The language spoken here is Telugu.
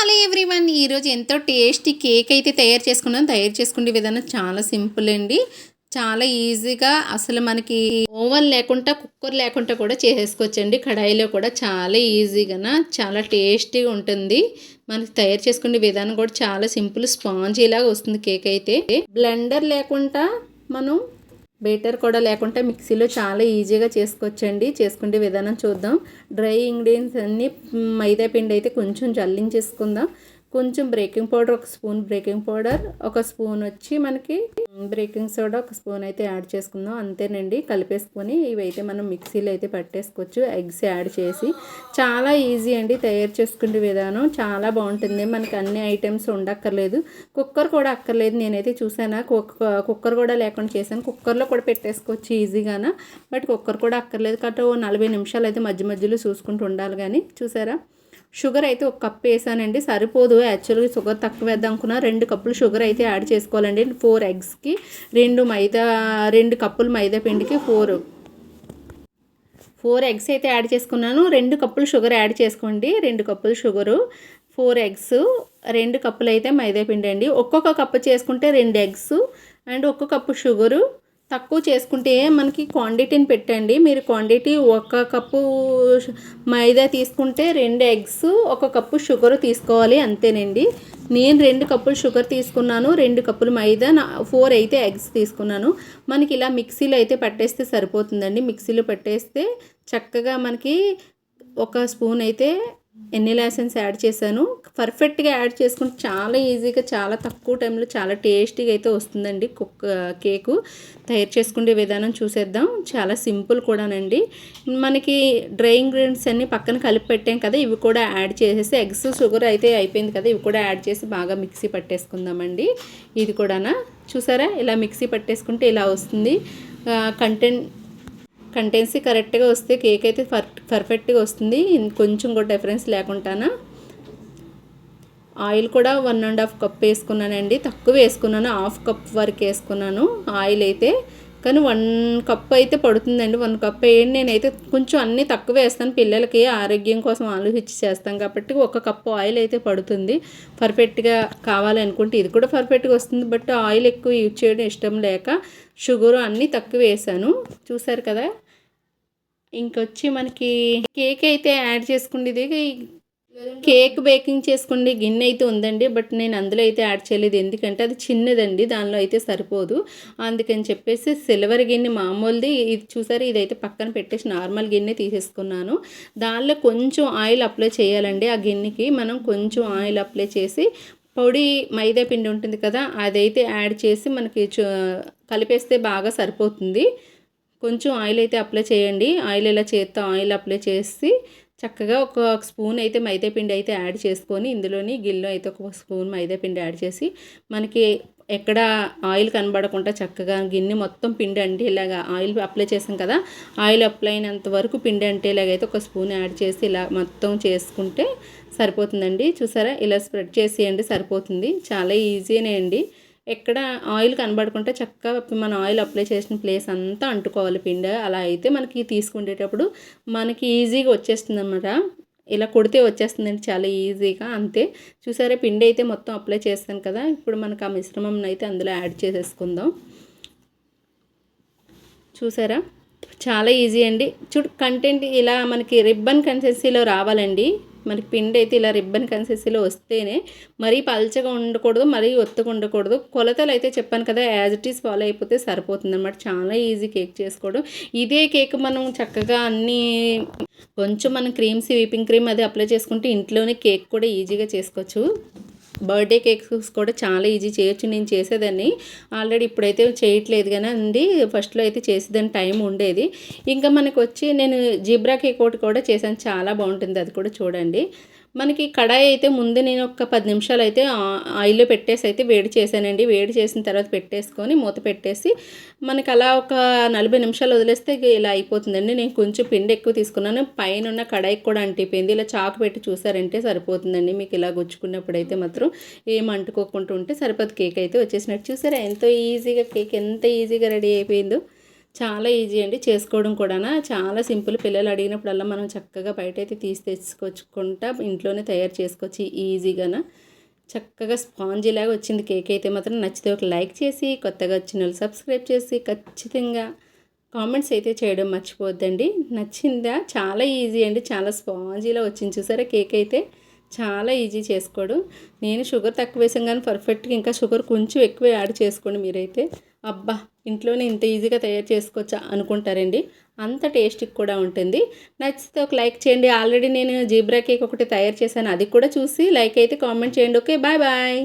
హలో ఎవ్రీవన్, ఈరోజు ఎంతో టేస్టీ కేక్ అయితే తయారు చేసుకున్నాను. తయారు చేసుకునే విధానం చాలా సింపుల్ అండి. చాలా ఈజీగా అసలు మనకి ఓవెన్ లేకుండా కుక్కర్ లేకుండా కూడా చేసేసుకోవచ్చండి. కడాయిలో కూడా చాలా ఈజీగా చాలా టేస్టీగా ఉంటుంది. మనకి తయారు చేసుకునే విధానం కూడా చాలా సింపుల్, స్పాంజీ లాగా వస్తుంది కేక్ అయితే. బ్లెండర్ లేకుండా మనం బీటర్ కూడా లేకుండా మిక్సీలో చాలా ఈజీగా చేసుకోవచ్చండి. చేసుకునే విధానం చూద్దాం. డ్రై ఇంగ్రీడియంట్స్ అన్నీ మైదా పిండి అయితే కొంచెం జల్లించేసుకుందాం. కొంచెం బేకింగ్ పౌడర్, ఒక స్పూన్ బేకింగ్ పౌడర్, ఒక స్పూన్ వచ్చి మనకి బేకింగ్ సోడా, ఒక స్పూన్ అయితే యాడ్ చేసుకుందాం. అంతేనండి. కలిపేసుకొని ఇవైతే మనం మిక్సీలో అయితే పట్టేసుకోవచ్చు. ఎగ్స్ యాడ్ చేసి చాలా ఈజీ అండి తయారు చేసుకునే విధానం. చాలా బాగుంటుంది. మనకి అన్ని ఐటమ్స్ ఉండక్కర్లేదు. కుక్కర్ కూడా అక్కర్లేదు. నేనైతే చూసాను కుక్కర్ కూడా లేకుండా చేశాను. కుక్కర్లో కూడా పెట్టేసుకోవచ్చు ఈజీగానా. బట్ కుక్కర్ కూడా అక్కర్లేదు. కాబట్టి 40 నిమిషాలు అయితే మధ్య మధ్యలో చూసుకుంటూ ఉండాలి. కానీ చూసారా, షుగర్ అయితే ఒక కప్ వేసానండి. సరిపోదు, యాక్చువల్గా షుగర్ తక్కువ వేద్దాం అనుకున్నా. 2 కప్పులు షుగర్ అయితే యాడ్ చేసుకోవాలండి. 4 ఎగ్స్కి 2 కప్పులు మైదా పిండికి 4 ఎగ్స్ అయితే యాడ్ చేసుకున్నాను. 2 కప్పులు షుగర్ యాడ్ చేసుకోండి. 2 కప్పులు షుగరు, 4 ఎగ్స్, 2 కప్పులు అయితే మైదా పిండి అండి. ఒక్కొక్క కప్పు చేసుకుంటే 2 ఎగ్స్ అండ్ 1 కప్పు షుగరు. తక్కువ చేసుకుంటే మనకి క్వాంటిటీని పెట్టండి. మీరు క్వాంటిటీ 1 కప్పు మైదా తీసుకుంటే 2 ఎగ్స్, 1 కప్పు షుగర్ తీసుకోవాలి. అంతేనండి. నేను 2 కప్పులు షుగర్ తీసుకున్నాను, 2 కప్పులు మైదా, 4 అయితే ఎగ్స్ తీసుకున్నాను. మనకి ఇలా మిక్సీలో అయితే పట్టేస్తే సరిపోతుందండి. మిక్సీలో పట్టేస్తే చక్కగా మనకి 1 స్పూన్ అయితే వెనిలా ఎసెన్స్ యాడ్ చేశాను. పర్ఫెక్ట్గా యాడ్ చేసుకుంటే చాలా ఈజీగా, చాలా తక్కువ టైంలో చాలా టేస్టీగా అయితే వస్తుందండి కేకు. తయారు చేసుకునే విధానం చూసేద్దాం. చాలా సింపుల్ కూడానండి. మనకి డ్రై ఇంగ్రీడియంట్స్ అన్నీ పక్కన కలిపి పెట్టాం కదా, ఇవి కూడా యాడ్ చేసేసి ఎగ్స్, షుగర్ అయితే అయిపోయింది కదా, ఇవి కూడా యాడ్ చేసి బాగా మిక్సీ పట్టేసుకుందామండి. ఇది కూడానా చూసారా, ఇలా మిక్సీ పట్టేసుకుంటే ఇలా వస్తుంది. కంటెన్సీ కరెక్ట్గా వస్తే కేక్ అయితే పర్ఫెక్ట్గా వస్తుంది. కొంచెం కూడా డిఫరెన్స్ లేకుండానా. ఆయిల్ కూడా 1.5 కప్ వేసుకున్నానండి. తక్కువ వేసుకున్నాను, 1/2 కప్ వరకు వేసుకున్నాను ఆయిల్ అయితే. కానీ 1 కప్ అయితే పడుతుందండి. 1 కప్ వేయండి. నేనైతే కొంచెం అన్నీ తక్కువ వేస్తాను. పిల్లలకి ఆరోగ్యం కోసం ఆలోచించి చేస్తాం కాబట్టి 1 కప్పు ఆయిల్ అయితే పడుతుంది. పర్ఫెక్ట్గా కావాలనుకుంటే ఇది కూడా పర్ఫెక్ట్గా వస్తుంది. బట్ ఆయిల్ ఎక్కువ యూజ్ చేయడం ఇష్టం లేక షుగరు అన్నీ తక్కువ వేసాను. చూసారు కదా. ఇంకొచ్చి మనకి కేక్ అయితే యాడ్ చేసుకునేది, కేక్ బేకింగ్ చేసుకునే గిన్నె అయితే ఉందండి. బట్ నేను అందులో అయితే యాడ్ చేయలేదు, ఎందుకంటే అది చిన్నదండి, దానిలో అయితే సరిపోదు. అందుకని చెప్పేసి సిల్వర్ గిన్నె మామూలుది ఇది చూసారు, ఇదైతే పక్కన పెట్టేసి నార్మల్ గిన్నె తీసేసుకున్నాను. దానిలో కొంచెం ఆయిల్ అప్లై చేయాలండి. ఆ గిన్నెకి మనం కొంచెం ఆయిల్ అప్లై చేసి పొడి మైదా పిండి ఉంటుంది కదా, అదైతే యాడ్ చేసి మనకి కలిపేస్తే బాగా సరిపోతుంది. కొంచెం ఆయిల్ అయితే అప్లై చేయండి. ఆయిల్ ఇలా చేత్తో ఆయిల్ అప్లై చేసి చక్కగా 1 స్పూన్ అయితే మైదా పిండి అయితే యాడ్ చేసుకొని, ఇందులోని గిన్నెలో అయితే 1 స్పూన్ మైదా పిండి యాడ్ చేసి మనకి ఎక్కడ ఆయిల్ కనబడకుండా చక్కగా గిన్నె మొత్తం పిండి అంటేలాగా ఆయిల్ అప్లై చేసాం కదా, ఆయిల్ అప్లై అయినంత వరకు పిండి అంటేలాగైతే 1 స్పూన్ యాడ్ చేసి ఇలా మొత్తం చేసుకుంటే సరిపోతుందండి. చూసారా, ఇలా స్ప్రెడ్ చేసేయండి, సరిపోతుంది. చాలా ఈజీనే అండి. ఎక్కడ ఆయిల్ కనబడకుండా చక్కగా మనం ఆయిల్ అప్లై చేసిన ప్లేస్ అంతా అంటుకోవాలి పిండి. అలా అయితే మనకి తీసుకునేటప్పుడు మనకి ఈజీగా వచ్చేస్తుంది అన్నమాట. ఇలా కొడితే వచ్చేస్తుందండి చాలా ఈజీగా. అంతే. చూసారా, పిండి అయితే మొత్తం అప్లై చేస్తాను కదా. ఇప్పుడు మనకు ఆ మిశ్రమం అయితే అందులో యాడ్ చేసేసుకుందాం. చూసారా, చాలా ఈజీ అండి. కంటెంట్ ఇలా మనకి రిబ్బన్ కన్సిస్టెన్సీలో రావాలండి. మనకి పిండి అయితే ఇలా రిబ్బన్ కన్సిస్టెన్సీలో వస్తేనే, మరీ పల్చగా ఉండకూడదు, మరీ ఒత్తుగా ఉండకూడదు. కొలతలు అయితే చెప్పాను కదా, యాజ్ ఇట్ ఈస్ ఫాలో అయిపోతే సరిపోతుంది అన్నమాట. చాలా ఈజీ కేక్ చేసుకోవడం. ఇదే కేక్ మనం చక్కగా అన్నీ కొంచెం మనం విప్పింగ్ క్రీమ్ అది అప్లై చేసుకుంటే ఇంట్లోనే కేక్ కూడా ఈజీగా చేసుకోవచ్చు. బర్త్డే కేక్స్ కూడా చాలా ఈజీ చేయొచ్చు. నేను చేసేదాన్ని ఆల్రెడీ, ఇప్పుడైతే చేయట్లేదు కానీ అండి, ఫస్ట్లో అయితే చేసేదాన్ని, టైం ఉండేది. ఇంకా మనకు వచ్చి నేను జిబ్రా కేక్ ఒకటి కూడా చేశాను, చాలా బాగుంటుంది. అది కూడా చూడండి. మనకి కడాయి అయితే ముందు నేను ఒక 10 నిమిషాలు అయితే ఆయిల్లో పెట్టేసి అయితే వేడి చేశానండి. వేడి చేసిన తర్వాత పెట్టేసుకొని మూత పెట్టేసి మనకి అలా ఒక 40 నిమిషాలు వదిలేస్తే ఇలా అయిపోతుందండి. నేను కొంచెం పిండి ఎక్కువ తీసుకున్నాను, పైన ఉన్న కడాయికి కూడా అంటిపోయింది. ఇలా చాకు పెట్టి చూసారంటే సరిపోతుందండి. మీకు ఇలా గుచ్చుకున్నప్పుడు అయితే మాత్రం ఏం అంటుకోకుండా ఉంటే సరిపోతుంది. కేక్ అయితే వచ్చేసినట్టు. చూసారా, ఎంతో ఈజీగా కేక్ ఎంత ఈజీగా రెడీ అయిపోయిందో. చాలా ఈజీ అండి చేసుకోవడం కూడానా. చాలా సింపుల్. పిల్లలు అడిగినప్పుడల్లా మనం చక్కగా బయటైతే తీసి తెచ్చుకొచ్చుకుంటా ఇంట్లోనే తయారు చేసుకోవచ్చు ఈజీగాన. చక్కగా స్పాంజీలాగా వచ్చింది కేక్ అయితే మాత్రం. నచ్చితే ఒక లైక్ చేసి, కొత్తగా వచ్చిన వాళ్ళు సబ్స్క్రైబ్ చేసి, ఖచ్చితంగా కామెంట్స్ అయితే చేయడం మర్చిపోవద్దండి. నచ్చిందా? చాలా ఈజీ అండి. చాలా స్పాంజీలా వచ్చింది చూసారా కేక్ అయితే. చాలా ఈజీ చేసుకోవడం. నేను షుగర్ తక్కువ వేసాం కానీ పర్ఫెక్ట్గా ఇంకా షుగర్ కొంచెం ఎక్కువ యాడ్ చేసుకోండి మీరైతే. అబ్బా, ఇంట్లోనే ఇంత ఈజీగా తయారు చేసుకోవచ్చా అనుకుంటారండి. అంత టేస్ట్కి కూడా ఉంటుంది. నచ్చితే ఒక లైక్ చేయండి. ఆల్రెడీ నేను జీబ్రా కేక్ ఒకటి తయారు చేశాను, అది కూడా చూసి లైక్ అయితే కామెంట్ చేయండి. Okay, bye bye.